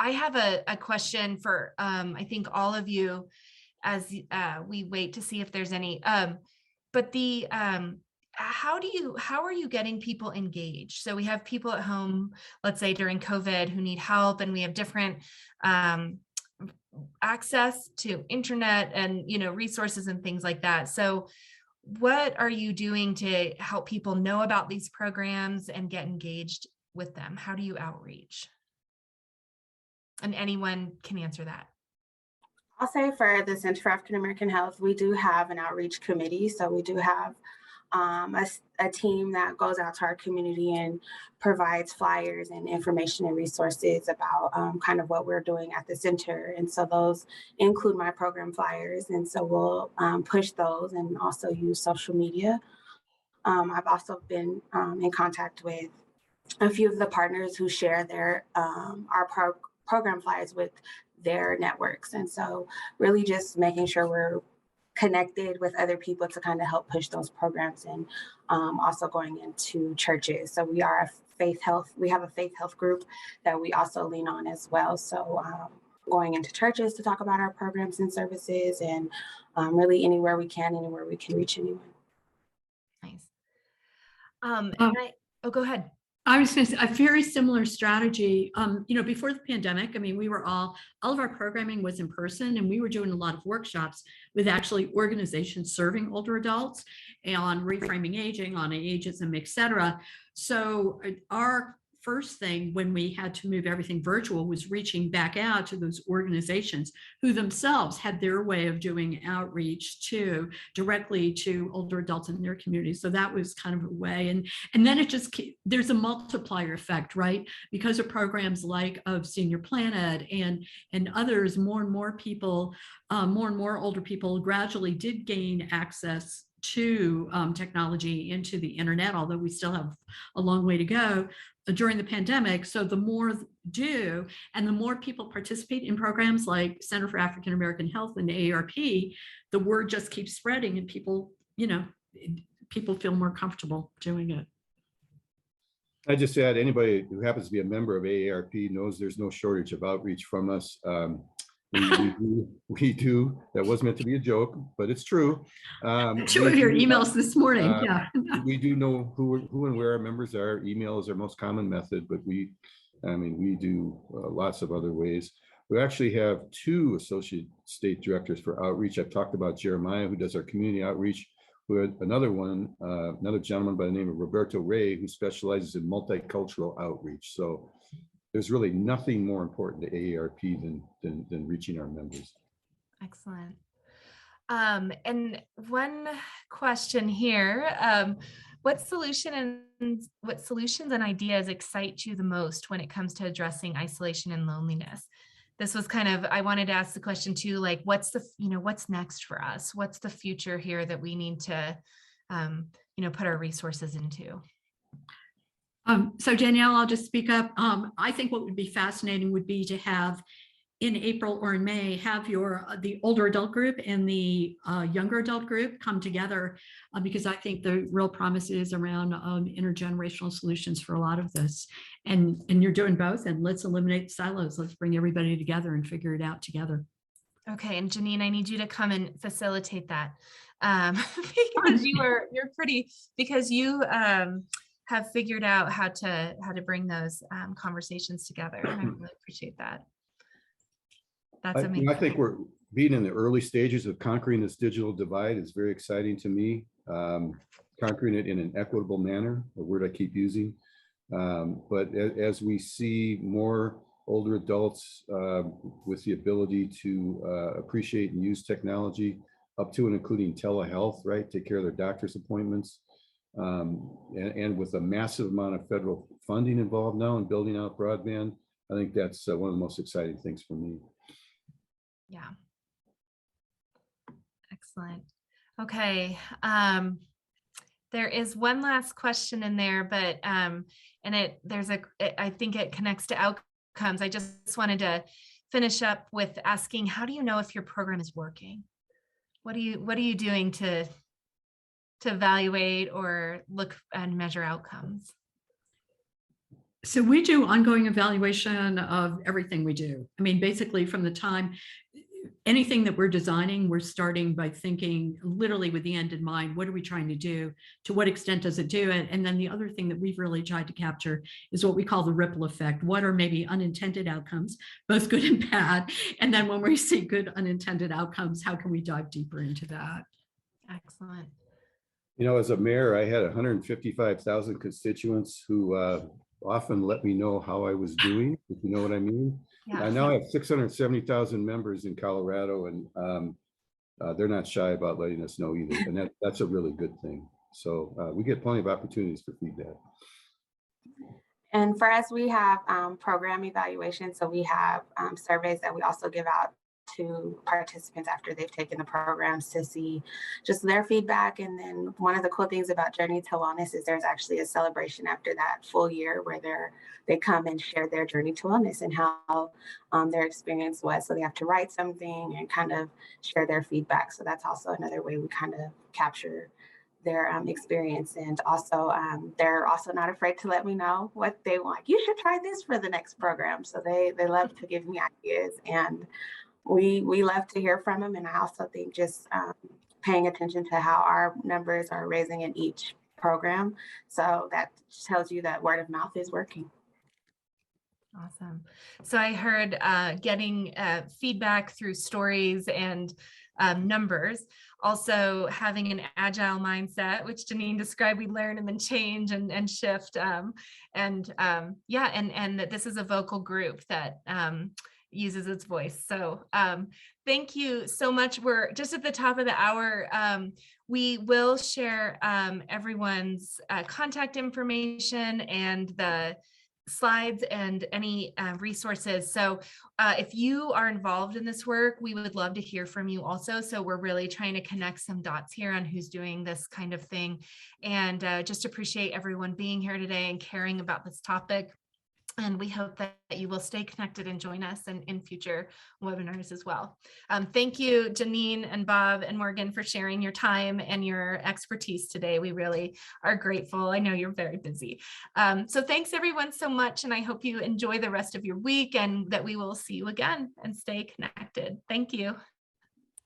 I have a question for, I think all of you as we wait to see if there's any, but how are you getting people engaged? So we have people at home, let's say during COVID, who need help, and we have different access to internet and, resources and things like that. So what are you doing to help people know about these programs and get engaged with them? How do you outreach? And anyone can answer that. I'll say for the Center for African American Health, we do have an outreach committee. So we do have a team that goes out to our community and provides flyers and information and resources about kind of what we're doing at the center. And so those include my program flyers. And so we'll push those and also use social media. I've also been in contact with a few of the partners who share their program flyers with their networks. And so really just making sure we're connected with other people to kind of help push those programs, and also going into churches. So we have a faith health group that we also lean on as well. So going into churches to talk about our programs and services, and really anywhere we can reach anyone. Nice. Go ahead. I was going to say a very similar strategy. Before the pandemic, we were all of our programming was in person, and we were doing a lot of workshops with actually organizations serving older adults on reframing aging, on ageism, et cetera. So our first thing when we had to move everything virtual was reaching back out to those organizations who themselves had their way of doing outreach directly to older adults in their community. So that was kind of a way. And then there's a multiplier effect, right? Because of programs like of Senior Planet and others, more and more people, more and more older people gradually did gain access to technology, into the internet, although we still have a long way to go during the pandemic. So the more do, and the more people participate in programs like Center for African American Health and AARP, the word just keeps spreading, and people feel more comfortable doing it. I just add, anybody who happens to be a member of AARP knows there's no shortage of outreach from us. We do. That was meant to be a joke, but it's true. Two of your emails this morning. Yeah. We do know who and where our members are. Email is our most common method, but we do lots of other ways. We actually have 2 associate state directors for outreach. I've talked about Jeremiah, who does our community outreach. We had another gentleman by the name of Roberto Ray, who specializes in multicultural outreach. So there's really nothing more important to AARP than reaching our members. Excellent. And one question here, what solutions and ideas excite you the most when it comes to addressing isolation and loneliness? This was I wanted to ask the question too, like, what's next for us? What's the future here that we need to, put our resources into? So Danielle, I'll just speak up. I think what would be fascinating would be to have in April or in May, have the older adult group and the younger adult group come together, because I think the real promise is around intergenerational solutions for a lot of this. And you're doing both, and let's eliminate the silos. Let's bring everybody together and figure it out together. Okay, and Janine, I need you to come and facilitate that, because you have figured out how to bring those conversations together, and I really appreciate that. That's amazing. I think we're being in the early stages of conquering this digital divide is very exciting to me. Conquering it in an equitable manner, a word I keep using. But as we see more older adults with the ability to appreciate and use technology, up to and including telehealth, right? Take care of their doctor's appointments. And with a massive amount of federal funding involved now in building out broadband, I think that's one of the most exciting things for me. Yeah. Excellent. Okay. There is one last question in there, but I think it connects to outcomes. I just wanted to finish up with asking, how do you know if your program is working? What are you doing to evaluate or look and measure outcomes? So we do ongoing evaluation of everything we do. I mean, basically from the time, anything that we're designing, we're starting by thinking literally with the end in mind. What are we trying to do? To what extent does it do it? And then the other thing that we've really tried to capture is what we call the ripple effect. What are maybe unintended outcomes, both good and bad? And then when we see good unintended outcomes, how can we dive deeper into that? Excellent. You know, as a mayor, I had 155,000 constituents who often let me know how I was doing, if you know what I mean. Yeah. I now have 670,000 members in Colorado, and they're not shy about letting us know either. And that's a really good thing. So we get plenty of opportunities for feedback. And for us, we have program evaluation. So we have surveys that we also give out to participants after they've taken the programs to see just their feedback. And then one of the cool things about Journey to Wellness is there's actually a celebration after that full year where they come and share their journey to wellness and how their experience was. So they have to write something and kind of share their feedback. So that's also another way we kind of capture their experience. And also they're also not afraid to let me know what they want. You should try this for the next program. So they love to give me ideas, and we love to hear from them. And I also think just paying attention to how our numbers are raising in each program. So that tells you that word of mouth is working. Awesome. So I heard getting feedback through stories and numbers, also having an agile mindset, which Janine described, we learn and then change and shift. And that this is a vocal group that uses its voice. So thank you so much. We're just at the top of the hour. We will share everyone's contact information and the slides and any resources. So if you are involved in this work, we would love to hear from you also. So we're really trying to connect some dots here on who's doing this kind of thing. And just appreciate everyone being here today and caring about this topic. And we hope that you will stay connected and join us in future webinars as well. Thank you, Janine and Bob and Morgan, for sharing your time and your expertise today. We really are grateful. I know you're very busy. So thanks everyone so much. And I hope you enjoy the rest of your week and that we will see you again and stay connected. Thank you.